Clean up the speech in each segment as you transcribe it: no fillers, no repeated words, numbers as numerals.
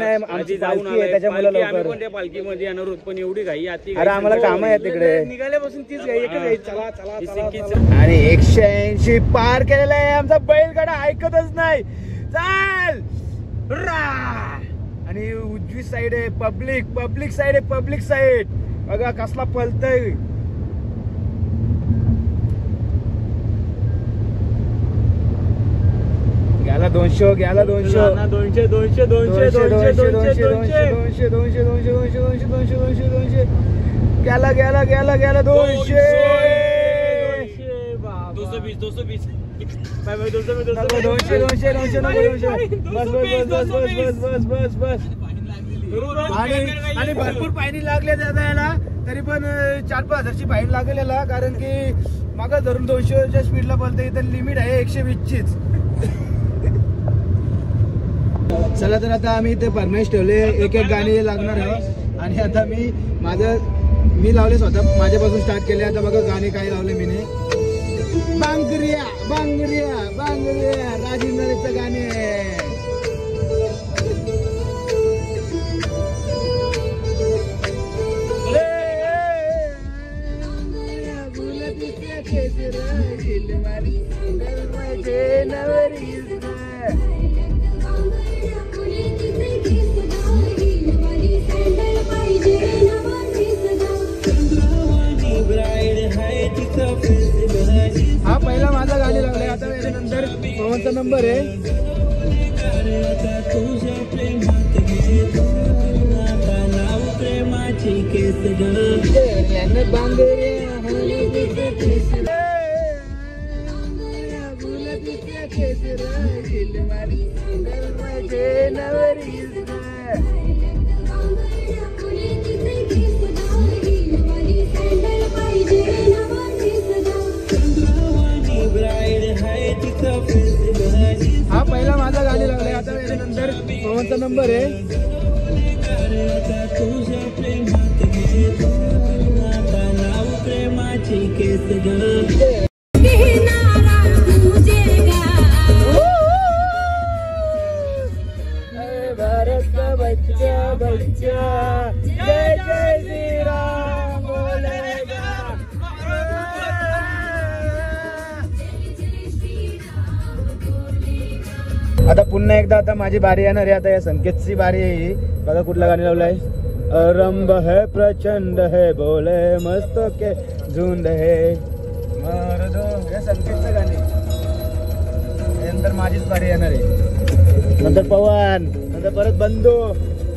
आमची पालखी आहे त्याच्यामुळे लवकर पालखीमध्ये येणार होत पण एवढी घाई आती. अरे आम्हाला काम आहे तिकडे निघाल्यापासून तीच घाई एकच चला चला. आणि 180 पार केलेला आहे आमचा बैलगाडा ऐकतच नाही. चाल आणि उजवी साइड आहे पब्लिक साइड आहे पब्लिक साइड. बघा कसला पलतय. गेला 200 गेला 200 200 200 200 गेला गेला गेला गेला 200 220 220 आणि भरपूर फाईन लागले दादा याला. तरी पण 4-5 हजारची फाईन लागेल याला. कारण की मागा धरून 200च्या स्पीडला बोलते. इथं लिमिट आहे 120चीच. चला तर आता आम्ही इथे फरमाईश ठेवले एक गाणी लागणार आहे. आणि आता मी लावले स्वतः माझ्यापासून स्टार्ट केले. आता बघा गाणे काय लावले मीने. बांगरिया बांगरिया बांगरिया राजेंद्रचं गाणे. हा पहिला माझा गाणी लागलाय. आता याच्यानंतर पवनचा नंबर आहे. हा पहिला माझा गाणी लागलाय. आता याच्यानंतर पवनचा नंबर आहे. भारत का बच्चा बच्चा जय जय श्री राम बोलेगा. आता पुन्हा एकदा आता माझी बारी येणार आहे. आता या संकेतची बारी आहे ही. बघा कुठला गाणी लावलाय. रंब है प्रचंड है बोले मस्त के झुंड है मर्दो. हे संकेतचं गाणी. नंतर माझीच बारी येणार आहे. नंतर पवन. नंतर परत बंधू.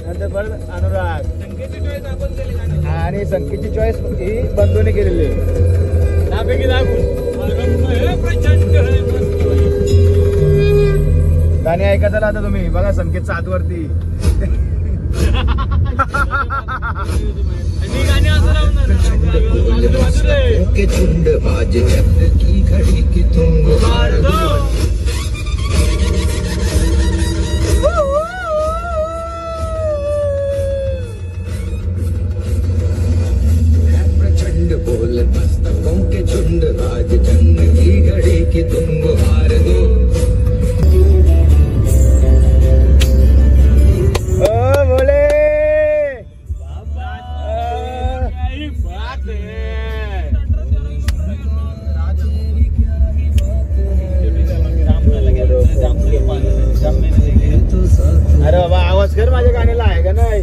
नंतर परत अनुराग. आणि संकेतची चॉईस ही बंधूने केलेली गाणी ऐका. चला आता तुम्ही बघा संकेत 7 वरती. प्रचंड बोल मस्तकों के झुंड आज जंग की घड़ी की तुम गुहार दो. अरे बाबा आवाज कर माझ्या गाण्याला आहे का नाही.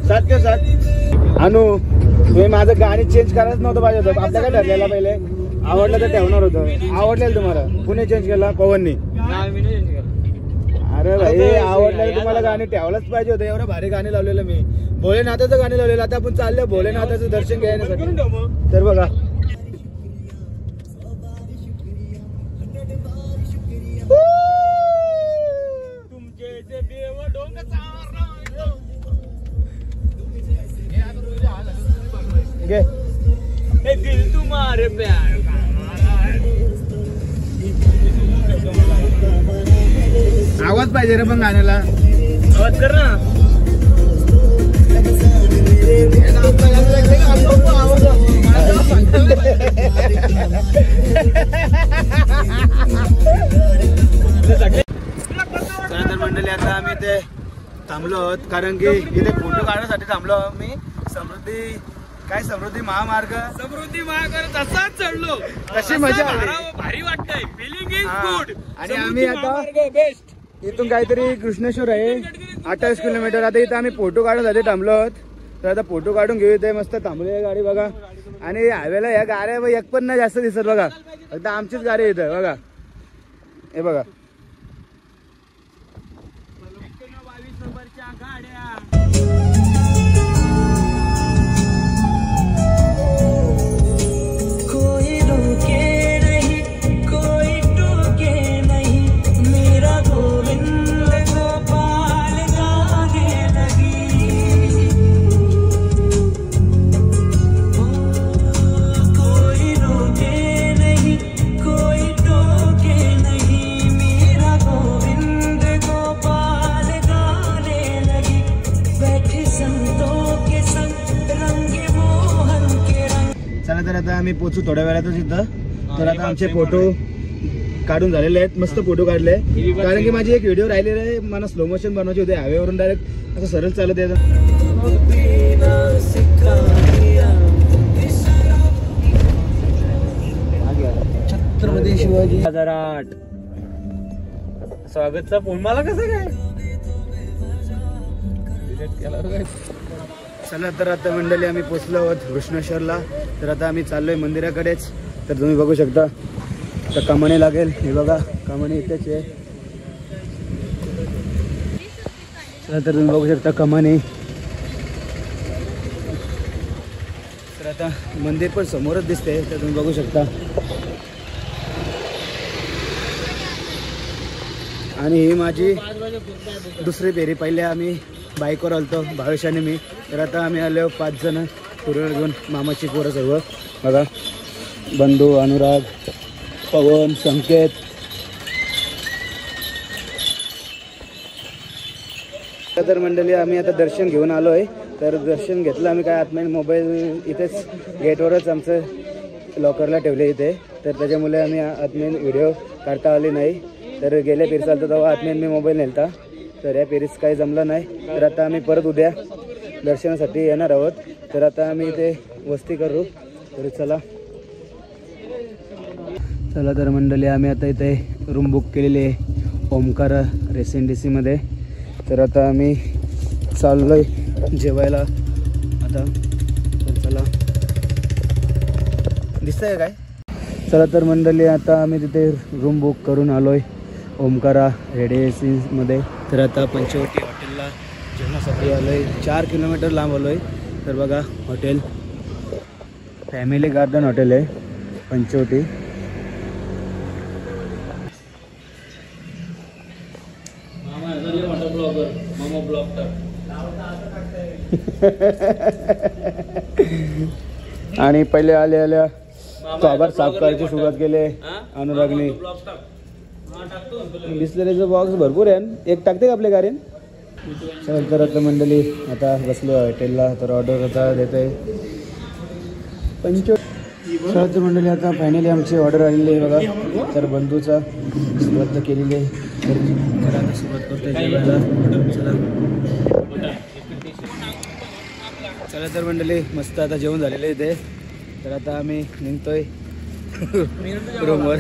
सात के सात. अनु तुम्ही माझं गाणी चेंज करायच नव्हतं पाहिजे होतं. आपल्या काय ठरलेला पहिले. आवडलं तर ठेवणार होतं. आवडलेलं तुम्हाला. कुणी चेंज केला. पवननी. अरे भाई आवडलं तुम्हाला गाणी ठेवलंच पाहिजे होतं. एवढं भारी गाणी लावलेलं मी. भोलेनाथाचं गाणी लावलेलं. आता आपण चाललं भोलेनाथाचं दर्शन घ्यायसाठी. तर बघा दिल तुम्हारे प्यार आवाज पाहिजे रे पण गाण्याला. आवाज कर ना. तर मंडळी आता आम्ही ते थांबलो आहोत कारण की इथे फोटो काढण्यासाठी थांबलो आम्ही. समृद्धी महामार्ग तसाच चढलो. कशी मजा आली. भारी वाटतंय. Feeling is good. आणि आम्ही आता बेस्ट. इथून काहीतरी कृष्णेश्वर आहे 28 किलोमीटर. आता इथं आम्ही फोटो काढण्यासाठी थांबलो आहोत. तर आता फोटो काढून घेऊ. इथे मस्त थांबली आहे गाडी बघा. आणि हायवेला या गाड्या एक पण नाही जास्त दिसत बघा. फक्त आमचीच गाडी इथं बघा. हे बघा 22 नंबरच्या गाड्या. कोई रोके नहीं कोई टोके नहीं मेरा गोविंद गोपाल गाने लगी. कोई रोके नहीं कोई टोके नहीं मेरा गोविंद गोपाल गाने लगी. बैठे संतों के संग रंगे मोहन के रंग. चला तर आता आम्ही पोचू थोड्या वेळातच इथं. तर आता आमचे फोटो काढून झालेले आहेत. मस्त फोटो काढले कारण की माझी एक व्हिडिओ राहिलेली आहे. मला स्लो मोशन बनवायची होते. हायवेवरून डायरेक्ट असं सरळ चालत यायचं. छत्रपती शिवाजी 2008 स्वागतचा फोन मला कसं काय. चला तर आता मंडळी आम्ही पोचलो आहोत कृष्णेश्वरला. तर आता आम्ही चाललोय मंदिराकडेच. तर तुम्ही बघू शकता तर कमानी लागेल. हे बघा कमानी इथेच आहे. चला तर तुम्ही बघू शकता कमानी. तर आता मंदिर पण समोरच दिसते. तर तुम्ही बघू शकता. आणि ही माझी दुसरी फेरी. पहिले आम्ही बाईकवर आलतो भावेश आणि मी. तर आता आम्ही आलो 5 जण पूर्ण घेऊन. मामाची पोरं सर्व बघा. बंधू अनुराग पवन संकेत. तर मंडळी आम्ही आता दर्शन घेऊन आलो आहे. तर दर्शन घेतलं आम्ही. काय आतमध्ये मोबाईल इथेच गेटवरच आमचं लॉकरला ठेवले इथे. तर त्याच्यामुळे आम्ही आतमध्ये व्हिडिओ काढता आले नाही. तर गेल्या फेरी चालतो तेव्हा आतमध्ये मी मोबाईल नेलता. तर या फेरीच काही जमलं नाही. तर आता आम्ही परत उद्या दर्शनासाठी येणार आहोत. तर आता आम्ही इथे वस्ती करू. तर चला तर मंडळी आम्ही आता इथे रूम बुक केलेली आहे ओमकार रेसिडेन्सीमध्ये. तर आता आम्ही चाललो आहे जेवायला आता. तर चला दिसतंय काय. चला तर मंडळी आता आम्ही तिथे रूम बुक करून आलो आहे ओमकारा रेसिडेन्सीमध्ये. तर आता पंचवटी हॉटेलला जेवणासाठी आलो आहे. 4 किलोमीटर लांब आलो आहे. तर बघा हॉटेल फॅमिली गार्डन हॉटेल आहे पंचवटी. आणि पहिले आल्या काबार साफ करायची सुरुवात केली अनुरागने. बिस्लरीचं बॉक्स भरपूर आहे. एक टाकते का आपल्या गाडीन. तर आता मंडळी आता बसलो हॉटेलला. तर ऑर्डर आता देत आहे पंचवटी मंडळी. आता फायनली आमची ऑर्डर आलेली आहे बघा. तर बंधूचा सुरुवात केलेली आहे. तर आता सुरुवात करतोय जेवायला. चला तर मंडळी मस्त आता जेवण झालेलं आहे इथे. तर आता आम्ही निघतोय रूमवर.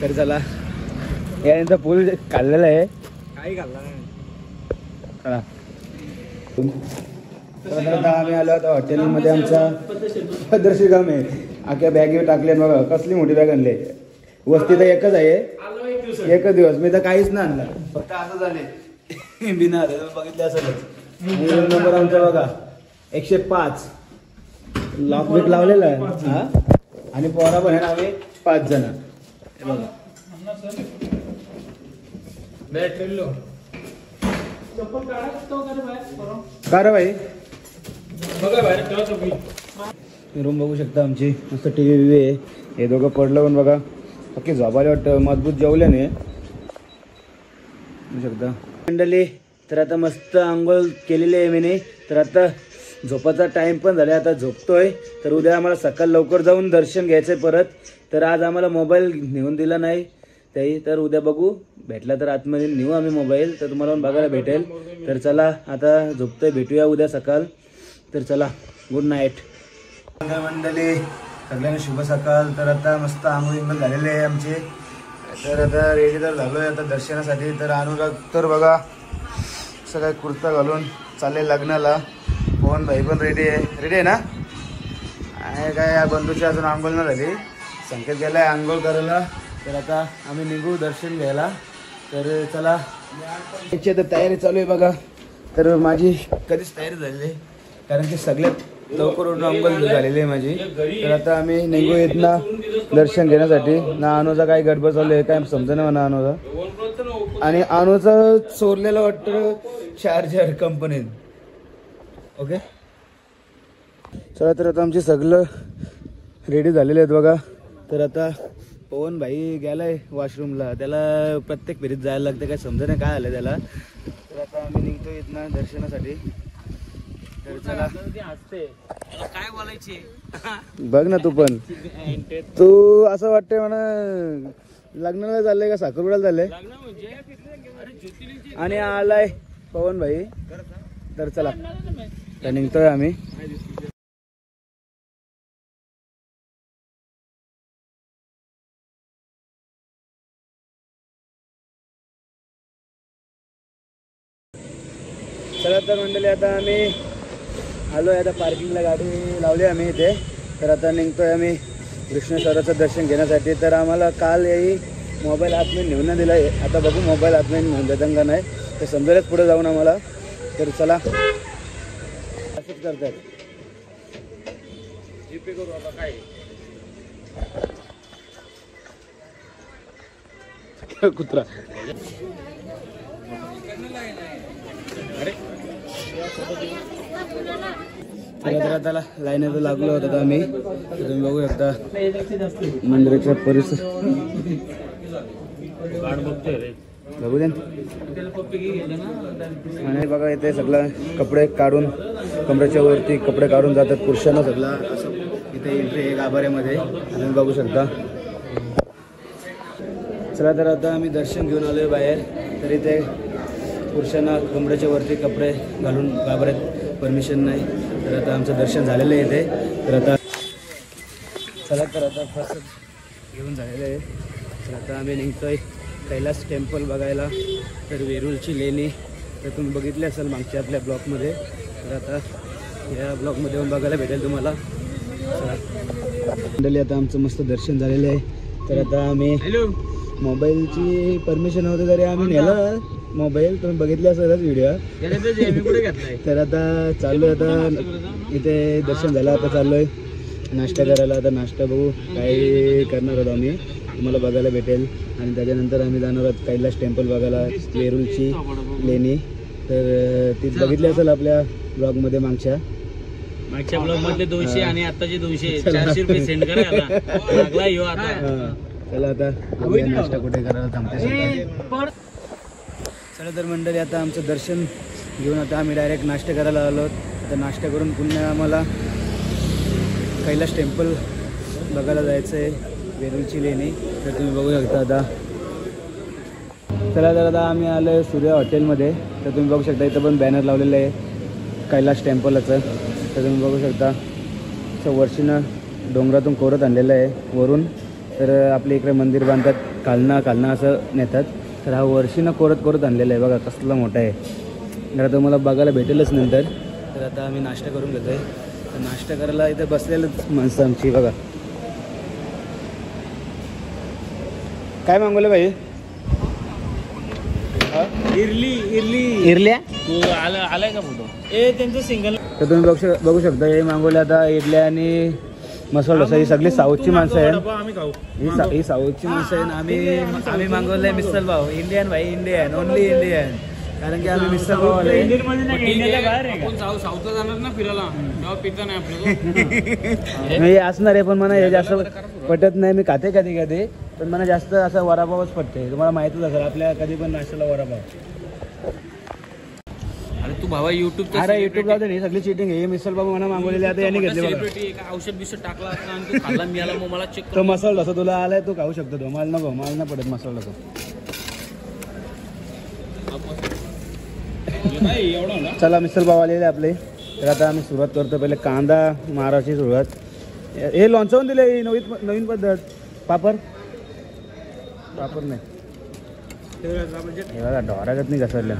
तर चला यानंतर पूल काढलेला आहे. काही घालला नाही. चला तर आता आम्ही आलो आता हॉटेलमध्ये. आमचा पदर्शी काम आहे. आख्या बॅगेवर टाकले बघा. कसली मोठी बॅग आणली. वस्ती तर एकच आहे. एकच दिवस मी तर काहीच नाही आणलं. फक्त असं झाले बिना बघितले असंच. नंबर आमचा बघा 105. लॉक बीक लावलेला आहे हा. आणि पोरा पण आहे ना आम्ही 5 जण. बघा का भाई रूम बघू शकता आमची. मस्त टीव्ही विवी आहे. हे दोघं पडलं पण बघा अख्खी झोपायला वाटतं. मजबूत जेवल्याने बघू शकता मंडळी. तर आता मस्त आंघोळ केलेली आहे मी. तर आता झोपाचा टाइम पण झाला, आता झोपतोय. तर उद्या आम्हाला सकाळ लवकर जाऊन दर्शन घ्यायचंय परत. तर आज आम्हाला मोबाईल नेऊन दिला नाही त्याही, तर उद्या बघू, भेटला तर आतमध्ये नेऊ आम्ही मोबाईल, तर तुम्हाला पण बघायला भेटेल. तर चला आता झोपतोय, भेटूया उद्या सकाळ. तर चला, गुड नाईट मंडळी, सगळ्यांना शुभ सकाळ. तर आता मस्त आंघोळ इंघोळ झालेले आहे आमचे. तर आता रेडी तर झालो आहे आता दर्शनासाठी. तर अनुराग तर बघा सगळं कुर्ता घालून चालले लग्नाला. पवन भाई पण रेडी आहे ना. आणि काय या बंधूची अजून आंघोळ न झाली, संकेत गेला आहे आंघोळ करायला. तर आता आम्ही निघू दर्शन घ्यायला. तर चला, याची आता तयारी चालू आहे बघा. तर माझी कधीच तयारी झालेली आहे, कारण की सगळ्यात लवकर उठून आंघोळ झालेली आहे माझी. तर आता आम्ही निघू येत ना दर्शन घेण्यासाठी. ना अनुजा काय गडबड चालू आहे काय समजा ना म्हणा अनुजा. आणि अनुजा चोरलेलं वाटतं चार्जर कंपनीत. ओके चला, तर आता आमचे सगळं रेडी झालेले आहेत बघा. तर आता पवन भाई गेलाय वॉशरूमला, त्याला प्रत्येक फेरीत जायला लागतं, काय समजा नाही काय आलं त्याला. तर आता आम्ही निघतो इथनं दर्शनासाठी. तर चला, काय बोलायचे बघ ना तू पण, तू असं वाटतंय म्हणा लग्नाला चाललंय का साखरपुड्याला चाललंय. आणि आलाय पवन भाई. तर चला, तर निघतोय आम्ही. चला तर मंडळी, आता आम्ही आलो आहे, आता पार्किंगला गाडी लावली आम्ही इथे. तर आता निघतोय आम्ही कृष्णेश्वराचं दर्शन घेण्यासाठी. तर आम्हाला काल याही मोबाईल आतमध्ये नेऊन नाही दिला, आता बघू मोबाईल आतमध्ये नेऊन देतात का नाही, तर समजेलच पुढे जाऊन आम्हाला. तर चला, असंच करतात जीपे करू आता काय. कुत्रा. चला, तर आता लाईनीला लागलो होतो तर आम्ही. तर तुम्ही बघू शकता मंदिराचा परिसर. बघू दे. आणि बघा इथे सगळं कपडे काढून कमरेच्या वरती कपडे काढून जातात पुरुषांना सगळं असं. इथे एंट्री आहे गाभाऱ्यामध्ये, तुम्ही बघू शकता. चला, तर आता आम्ही दर्शन घेऊन आलो आहे बाहेर. तर इथे पुरुषांना कमरेच्या वरती कपडे घालून गाभाऱ्यात परमिशन नाही. तर आता आमचं दर्शन झालेलं आहे इथे. तर आता चला, तर आता फर्स्ट घेऊन झालेलं आहे. तर आता आम्ही निघतोय कैलास टेम्पल बघायला. तर वेरूळची लेणी तर तुम्ही बघितली असेल मागच्या आपल्या ब्लॉगमध्ये. तर आता या ब्लॉगमध्ये येऊन बघायला भेटेल तुम्हाला. चला मंडळी, आता आमचं मस्त दर्शन झालेलं आहे. तर आता आम्ही मोबाईलची परमिशन होती तरी आम्ही नेलं मोबाईल, तुम्ही बघितले असेलच व्हिडिओ. तर आता चाललोय, आता इथे दर्शन झालं, आता चाललोय नाश्ता करायला. आता नाश्ता बघू काय करणार आहोत आम्ही, तुम्हाला बघायला भेटेल. आणि त्याच्यानंतर आम्ही जाणार आहोत कैलास टेम्पल बघायला, वेरूळची लेणी. तर ती बघितली असेल आपल्या ब्लॉगमध्ये मागच्या ब्लॉग मधले 200 आणि आताचे 200 400 रुपये सेंड करायला लागला यो आता. चला, आता नाश्ता कुठे करायला थांबते. चला तर मंडळी, आता आमचं दर्शन घेऊन आता आम्ही डायरेक्ट नाश्ता करायला आलो. आता नाश्ता करून पुन्हा आम्हाला कैलास टेम्पल बघायला जायचं आहे, वेरूळची लेणी. तर तुम्ही बघू शकता आता. चला, तर आता आम्ही आलो आहे सूर्या हॉटेलमध्ये. तर तुम्ही बघू शकता इथं पण बॅनर लावलेलं आहे कैलास टेम्पलचं. तर तुम्ही बघू शकता असं वर्षीनं डोंगरातून कोरत आणलेलं आहे वरून. तर आपल्या इकडे मंदिर बांधतात, खालना असं नेतात. तर हा वर्षीनं कोरत आणलेला आहे बघा, कसला मोठा आहे. तर तुम्हाला बघायला भेटेलच नंतर. तर आता आम्ही नाश्ता करून घेतो आहे. तर नाश्ता करायला इथे बसलेलंच माणसं आमची बघा. काय मागवलं भाई? इरल्या आलाय का फोटो ए त्यांचं सिंगल. तर तुम्ही बघू शकता हे मागवले आता इडल्या आणि मसाला डोसा. ही सगळी साऊथची माणसं आहेत, ही साऊथची माणसं आहेत. आम्ही मागवलंय मिसल पाव. इंडियन भाई, इंडियन, ओनली इंडियन. कारण की आम्ही मिसल पाव आले. साऊथला जाणार ना फिरायला, तेव्हा पिता नाही आपलं. हे असणार आहे, पण मला हे जास्त पटत नाही. मी खाते कधी कधी, पण मला जास्त असं वडापावच पटते. तुम्हाला माहितीच असेल आपल्या कधी पण नाश्त्याला वडापाव. अरे तू भावा युट्यूब अरे युट्यूब लावते नाही सगळी चिटिंग आहे. मिसल बाबा मला मागवलेली आता यांनी घेतली बघा. सेलिब्रिटी औषध बिषध टाकला असता आणि तू खाल्ला मिळाला मग मला चेक तो मसाला असं तुला आलाय तू खाऊ शकतो. तो मला नको, मला नाही पडत मसाला तो. चला मिसल पाव आलेले आपले. तर आता आम्ही सुरुवात करतो. पहिले कांदा मारायची सुरुवात. हे लोणचवून दिले नवीन पद्धत. पापड नाही ढोरागत नाही घसरल्या.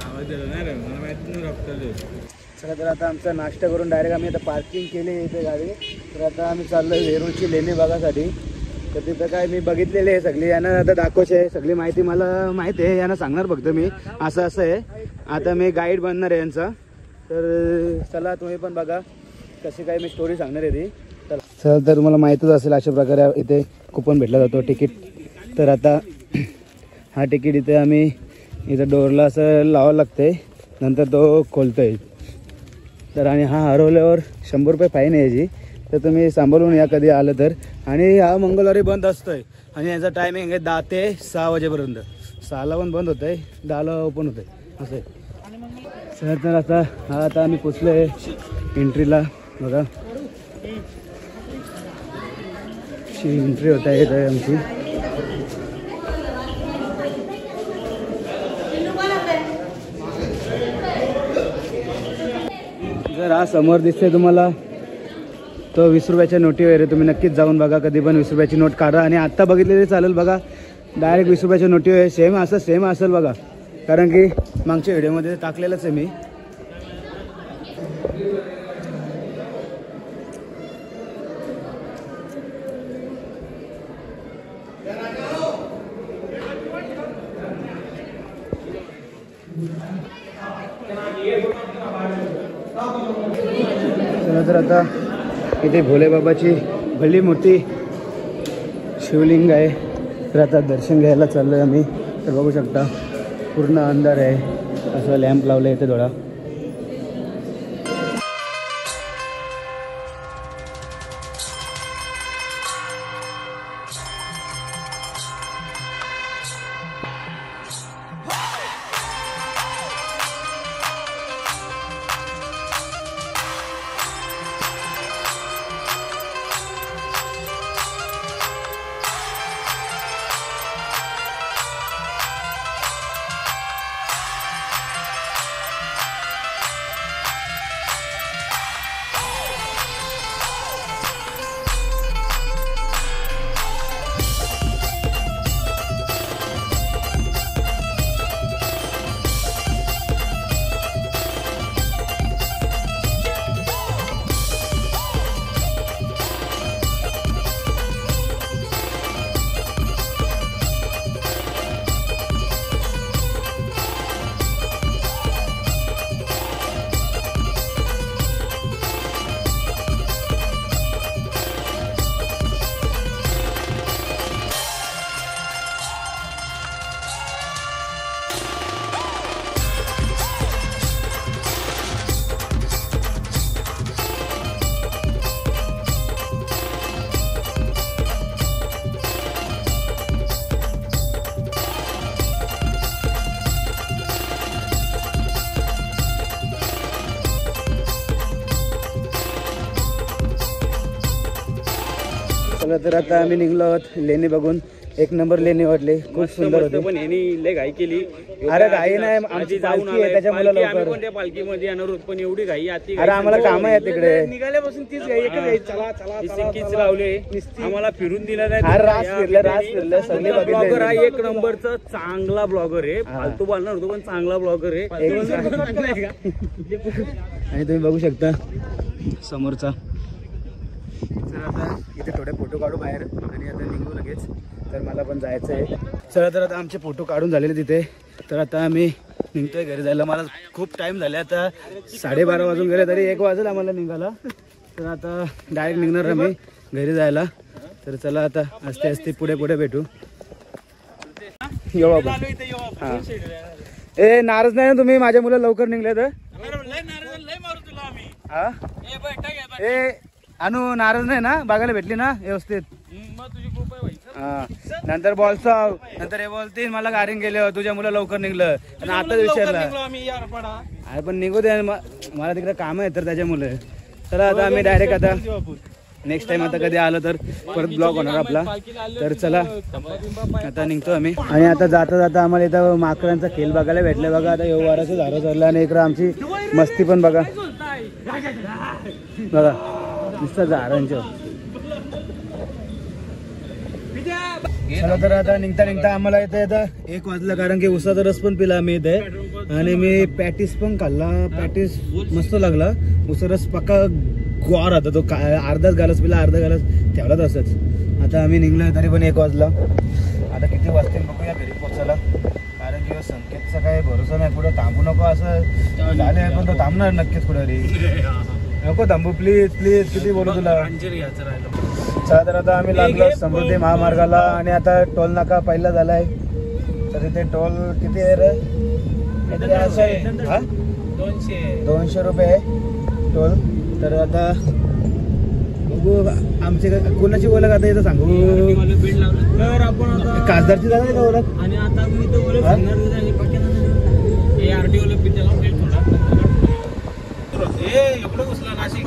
चला तर आता आमचा नाश्ता करून डायरेक्ट आम्ही आता पार्किंग केली इथे गाडी. तर आता आम्ही चाललो वेरूळची लेणी बघासाठी. तर तिथं काय मी बघितलेले आहे सगळी. यांना आता दाखवायची आहे सगळी माहिती. मला माहिती आहे यांना सांगणार फक्त मी असं असं आहे. आता मी गाईड बनणार आहे यांचा. तर चला तुम्ही पण बघा कशी काय मी स्टोरी सांगणार आहे ती. चला तर तुम्हाला माहीतच असेल अशा प्रकारे इथे कुपन भेटला जातो तिकीट. तर आता हा तिकीट इथे आम्ही इथं डोरला असं लावावं लागते. नंतर तो खोलतो आहे. तर आणि हा हरवल्यावर 100 रुपये फाईन आहे याची. तर तुम्ही सांभाळून या कधी आलं तर. आणि हा मंगळवारी बंद असतो आहे. आणि याचा टायमिंग आहे 10 ते 6 वाजेपर्यंत. 6ला पण बंद होतं आहे, 10ला ओपन होतं आहे असं आहे. सर तर आता आम्ही पोचलो आहे एंट्रीला. बघा एंट्री होत आहे इथं आमची. जर हा समोर दिसते तुम्हाला तो 20 रुपयाच्या नोटी वगैरे. तुम्ही नक्कीच जाऊन बघा कधी पण 20 रुपयाची नोट काढा. आणि आत्ता बघितलेली चालेल बघा. डायरेक्ट 20 रुपयाच्या नोटी आहे. सेम असेल बघा. कारण की मागच्या व्हिडिओमध्ये टाकलेलंच आहे मी. तर आता इथे भोलेबाबाची भली मोठी शिवलिंग आहे. तर आता दर्शन घ्यायला चाललो आहे आम्ही. तर बघू शकता पूर्ण अंधार आहे. असं लॅम्प लावलं आहे इथे थोडा. चला तर आता आम्ही निघलो आहोत लेणी बघून. एक नंबर लेणी वाटली. खूप सुंदर होते. पण यांनी लय घाई केली. अरे घाई नाही आमची पालखी आहे त्याच्यामुळे लवकर. पण त्या पालखीमध्ये येणार होत पण एवढी घाई आती. अरे आम्हाला काम आहे तिकडे. निघाल्यापासून तीच घाई. एकच घाई. चला लावले आम्हाला फिरून दिला नाही. रास फिरलं सगळे ब्लॉगर हा एक नंबरचा चांगला ब्लॉगर आहे. फालतू बोलणार होतो पण चांगला ब्लॉगर आहे. आणि तुम्ही बघू शकता समोरचा. तर आता इथे थोडे फोटो काढू बाहेर आणि आता निघू लगेच. तर मला पण जायचं आहे. चला तर आता आमचे फोटो काढून झालेले तिथे. तर आता आम्ही निघतोय घरी जायला. मला खूप टाईम झाले. आता 12:30 वाजून गेले तरी 1 वाजेल आम्हाला निघाला. तर आता डायरेक्ट निघणार आम्ही घरी जायला. तर चला आता आस्ते आस्ते पुढे भेटू. येऊ आपण. हां ए नाराज नाही ना तुम्ही माझ्या मुलं लवकर निघले तर. हा ए अनु नाराज नाही ना. बघायला भेटली ना व्यवस्थित. हा नंतर बोलतो नंतर हे बोलतील मला गाडीन गेले तुझ्या मुलं लवकर निघलं आणि आता विचारला अरे पण निघू दे मला तिकडे काम आहे तर त्याच्या मुलं. चला आता आम्ही डायरेक्ट आता नेक्स्ट टाइम आता कधी आलं तर परत ब्लॉग होणार आपला. तर चला आता निघतो आम्ही. आणि आता जाता जाता आम्हाला इथं माकडांचा खेळ बघायला भेटलाय बघा. आता वाराचं झाडं चढलं आणि इकडं आमची मस्ती पण बघा बघा नुसतं झाडांच्या. चला तर आता निघता निघता आम्हाला इथे आता 1 वाजलं कारण की उसाचा रस पण पिला आम्ही इथे आणि मी पॅटीस पण खाल्ला. पॅटीस मस्त लागला. उसा रस पक्का गोर होता तो. अर्धाच गालस पिला अर्धा गालस ठेवला तसंच. आता आम्ही निघलो तरी पण 1 वाजला. आता किती वाजतील बघूया घरी पोचायला कारण की संकेतचा काही भरोसा नाही. कुठं थांबू नको असं झाले पण तो थांबणार नक्कीच कुठं रे. नको थांबू प्लीज प्लीज किती बोलू तुला. चला तर आता आम्ही लागलो समृद्धी महामार्गाला आणि आता टोल नाका पहिला झालाय. तर इथे टोल किती आहे रे? 200 रुपये टोल. तर आता बघू आमचे कोणाची ओळख आता इथं सांगू. खासदारची झाली का ओळख? आणि आता मी तो ओळख सांगणार नाही हे आरटीओला पिटाला एवढं घुसला नाशिक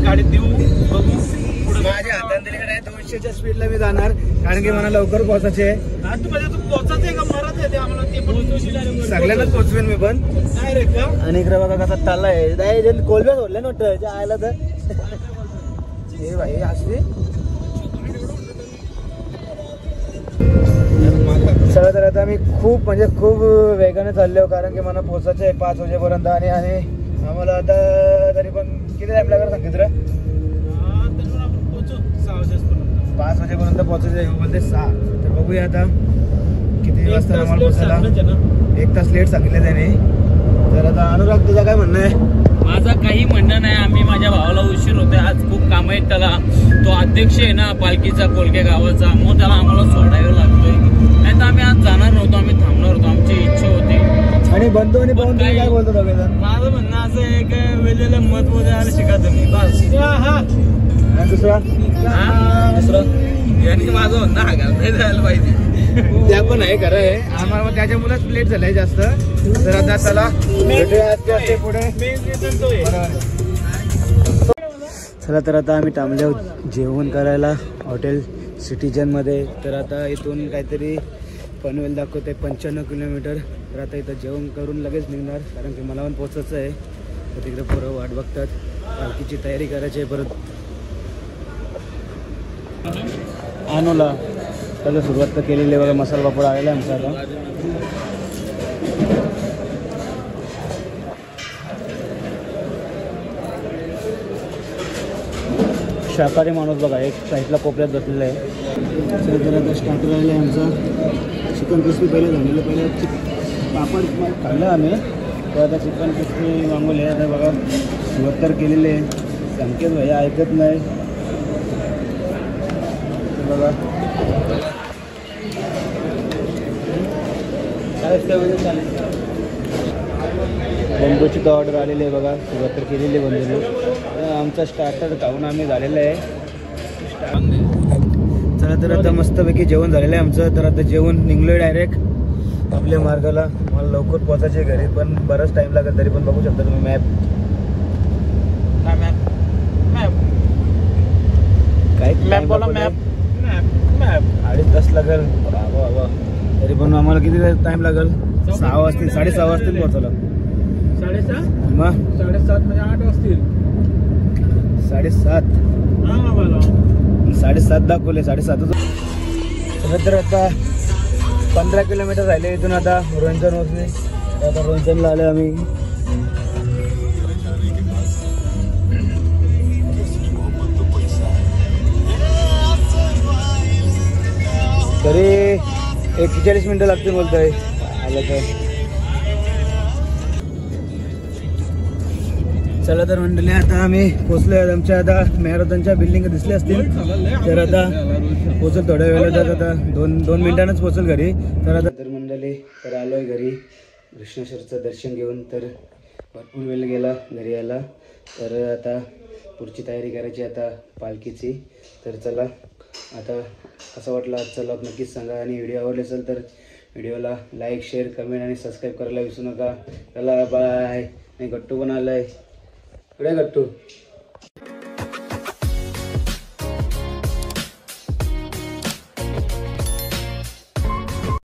गाडीत देऊ बघू. माझ्या हातात दिली का नाही 200च्या स्पीडला मी जाणार कारण की मला लवकर पोहोचायचे. सगळ्यांनाच पोहोचवेन मी पण. आणि इकडे बघा कसा चालला आहे कोलब्या सोडल्या नव्हतं आयला तर हे भाई असली. सगळं तर आता मी खूप म्हणजे खूप वेगाने चाललो कारण की मला पोहोचायचं आहे 5 वाजेपर्यंत. आणि आम्हाला आता तरी पण किती टाइम लागणार सांगितलं? 5 वाजेपर्यंत पोहोचायचं बोलते 6. तर बघूया आता किती वाजता आम्हाला पोहोचायला. 1 तास लेट सांगितले त्याने. तर आता अनुराग तुझं काय म्हणणं आहे? माझं काही म्हणणं नाही. आम्ही माझ्या भावाला उशीर होते आज खूप काम आहेत त्याला. तो अध्यक्ष आहे ना पालखीचा कोलके गावाचा मग त्याला आम्हाला सोडायला लागतोय. नाही तर आम्ही आज जाणार नव्हतो. आम्ही थांबणार होतो. आमची इच्छा होती. आणि बंधू आणि पाहून तुम्ही काय बोलतो दोघेजण? माझं म्हणणं असं आहे की वेळेला महत्व द्यायला शिका तुम्ही बस. आणि दुसरं यांनी माझं म्हणणं हा नाही जायला पाहिजे. त्या पण आहे खरं आहे. आम्हाला त्याच्यामुळेच लेट झालंय जास्त. तर आता चला भेटूया पुढे. चला तर आता आम्ही थांबलो जेवण करायला हॉटेल सिटीजनमध्ये. तर आता इथून काहीतरी पनवेल दाखवते 95 किलोमीटर. तर आता इथं जेवण करून लगेच निघणार कारण की मला पण पोचायचं आहे. तर तिकडे पोरं वाट बघतात. पालखीची तयारी करायची आहे परत. आणूला त्याला सुरुवात तर केलेली आहे बघा. मसाला पापड आलेला आहे आमचा आता. शाकाहारी माणूस बघा एक साईडला कोपऱ्यात बसलेला आहे. तर आता स्टार्टर आलेलं आहे आमचं. चिकन क्रिस्पी पहिले झालेलं. पहिले पापड खाल्लं आम्ही. तर आता चिकन क्रिस्पी मागवले. आता बघा सुरुवात तर केलेली आहे. संकेत भैया ऐकत नाही बघा. बंबूची तर ऑर्डर आलेली आहे बघा. सुरुवात तर केलेली आहे बंबूने. आमचा स्टार्टर खाऊन आम्ही झालेलं आहे. चला तर आता मस्तपैकी जेवण झालेलं आहे आमचं. तर आता जेवण निघलो आहे डायरेक्ट आपल्या मार्गाला. मला लवकर पोचायचे घरी पण बराच टाइम लागेल. तरी पण बघू शकता तुम्ही मॅप. काय मॅप मॅप 2.5 तास लागेल. तरी पण आम्हाला किती टाइम लागेल? 6 वाजतील 6:30 वाजतील पोहोचायला. 7:30 मग 7:30 म्हणजे 8 वाजतील. 7:30 7:30 दाखवले 7:30. तर आता 15 किलोमीटर राहिले इथून आता रोंजनवरती. आता रोंजनला आले आम्ही. तरी 41 मिनिटं लागतील बोलतोय आलं तर. चला तर मंडळी आता आम्ही पोचलोय. आमच्या आता मॅरेथॉनच्या बिल्डिंग दिसल्या असतील. तर आता पोचल थोड्या वेळात. आता 2 मिनिटांनाच पोचल घरी. तर आता तर मंडळी तर आलोय घरी कृष्णेश्वरचं दर्शन घेऊन. तर भरपूर वेळ गेला घरी यायला. तर आता पुढची तयारी करायची आता पालखीची. तर चला आता कसं वाटलं आजचा व्लॉग नक्कीच सांगा आणि व्हिडिओ आवडले असेल तर व्हिडिओला लाईक शेअर कमेंट आणि सबस्क्राईब करायला विसरू नका. चला बाय. नाही गट्टू पण आलाय. कुठे गट्टू?